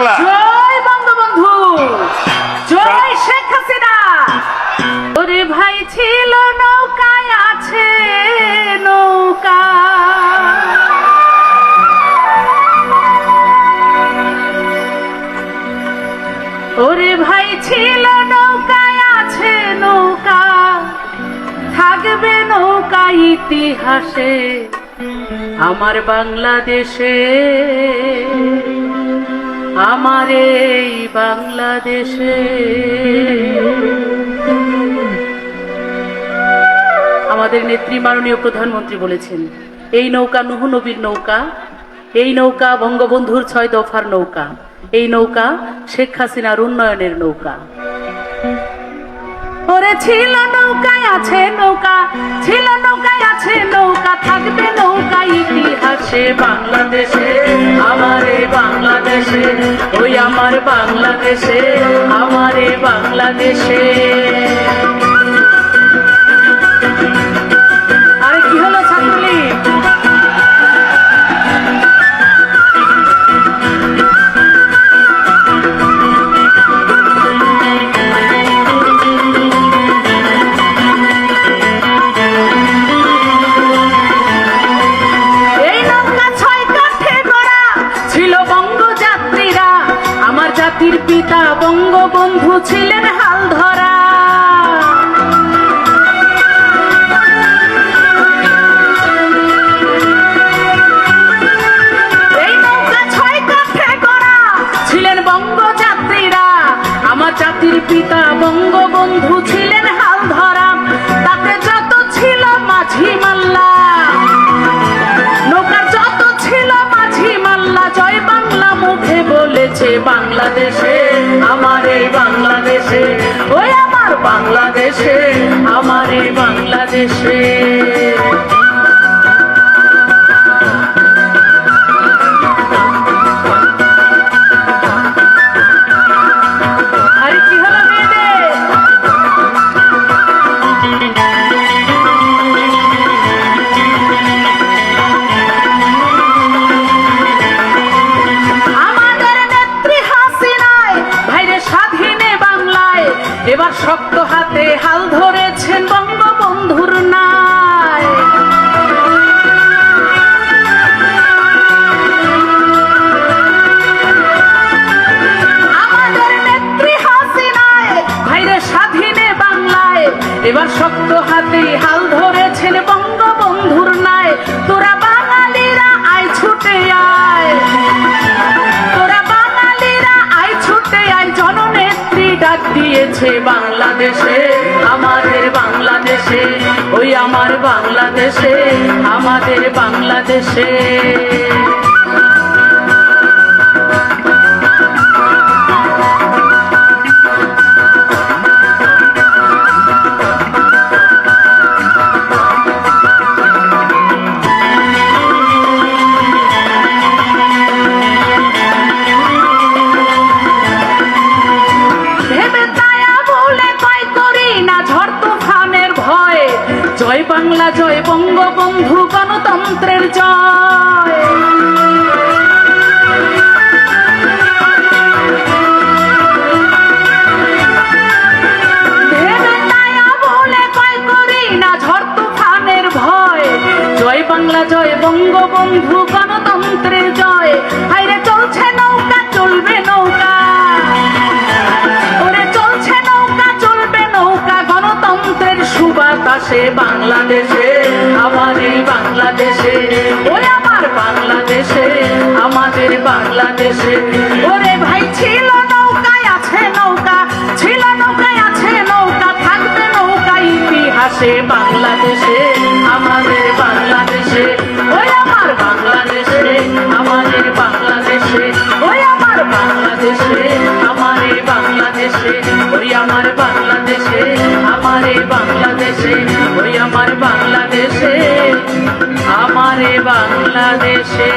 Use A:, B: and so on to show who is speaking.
A: বাংলা।
B: জয় বঙ্গবন্ধু, জয় শেখ হাসিনা। ওরে ভাই ছিল নৌকায় আছে নৌকা, ওরে ভাই ছিল নৌকায় আছে নৌকা, থাকবে নৌকা ইতিহাসে আমার বাংলাদেশে, আমার এই বাংলাদেশে। আমাদের নেত্রী মাননীয় প্রধানমন্ত্রী বলেছেন, এই নৌকা নূহ নবীর নৌকা, এই নৌকা বঙ্গবন্ধুর 6 দফার নৌকা, এই নৌকা শেখ হাসিনার উন্নয়নের নৌকা। ওরে ছিল নৌকায় আছে নৌকা, ছিল নৌকায় আছে নৌকা, থাকবে নৌকা ইতিহাসে বাংলাদেশে, আমার এই বাংলাদেশে, ওই আমার বাংলাদেশে, আমার এই বাংলাদেশে। আরে কি হলো ছাত্রলীগ? জাতির পিতা বঙ্গবন্ধু ছিলেন হাল ধরা, এই নৌকা 6 কাঠে গড়া ছিলেন বঙ্গযাত্রীরা, আমার জাতির পিতা বঙ্গবন্ধু ছিলেন হাল ধরা। তাতে যত ছিল মাঝি মাল্লা, নৌকার যত ছিল মাঝি মাল্লা, জয় বাংলা মুখে বলেছে বাংলাদেশে, আমার এই বাংলাদেশে, ওই আমার বাংলাদেশে, আমার এই বাংলাদেশে। আরে কি হলো মেয়েদের? এবার শক্ত হাতে হাল ধরেছেন বঙ্গবন্ধুর নাই, আমাদের নেত্রী হাসিনায় ভাইরে স্বাধীনে বাংলায়, এবার শক্ত হাতে হাল ধরেছেন বঙ্গবন্ধুর নাই। তোরা বাঙালিরা আয় ছুটে আয়, তোরা বাঙালিরা আয় ছুটে আয়, জননেত্রী ডাক দিয়েছে বাংলাদেশে, আমাদের বাংলাদেশে, ওই আমার বাংলাদেশে, আমাদের বাংলাদেশে। জয় বাংলা, জয় বঙ্গবন্ধু, গণতন্ত্রের জয়। বলে কয় করি না ঝড় তুফানের ভয়, জয় বাংলা, জয় বঙ্গবন্ধু, গণতন্ত্রের জয়। হাইরে চলছে নৌকা, চলবে নৌকা, ওরে চলছে নৌকা, চলবে নৌকা, গণতন্ত্রের সুবাতাসে বাংলাদেশে, আমার এই বাংলাদেশে, ওই আমার বাংলাদেশে, আমাদের বাংলাদেশে। ওরে ভাই ছিল নৌকায় আছে নৌকা, ছিল নৌকায় আছে নৌকা, থাকবে নৌকা ইতিহাসে বাংলাদেশে, আমাদের বাংলাদেশে, ওই আমার বাংলাদেশে, আমাদের বাংলাদেশে, ওই আমার বাংলাদেশে, আমার এই বাংলাদেশে, ওই আমার বাংলাদেশে, আমার এই বাংলাদেশে, ওই আমার বাংলাদেশে, আমার এই বাংলাদেশে।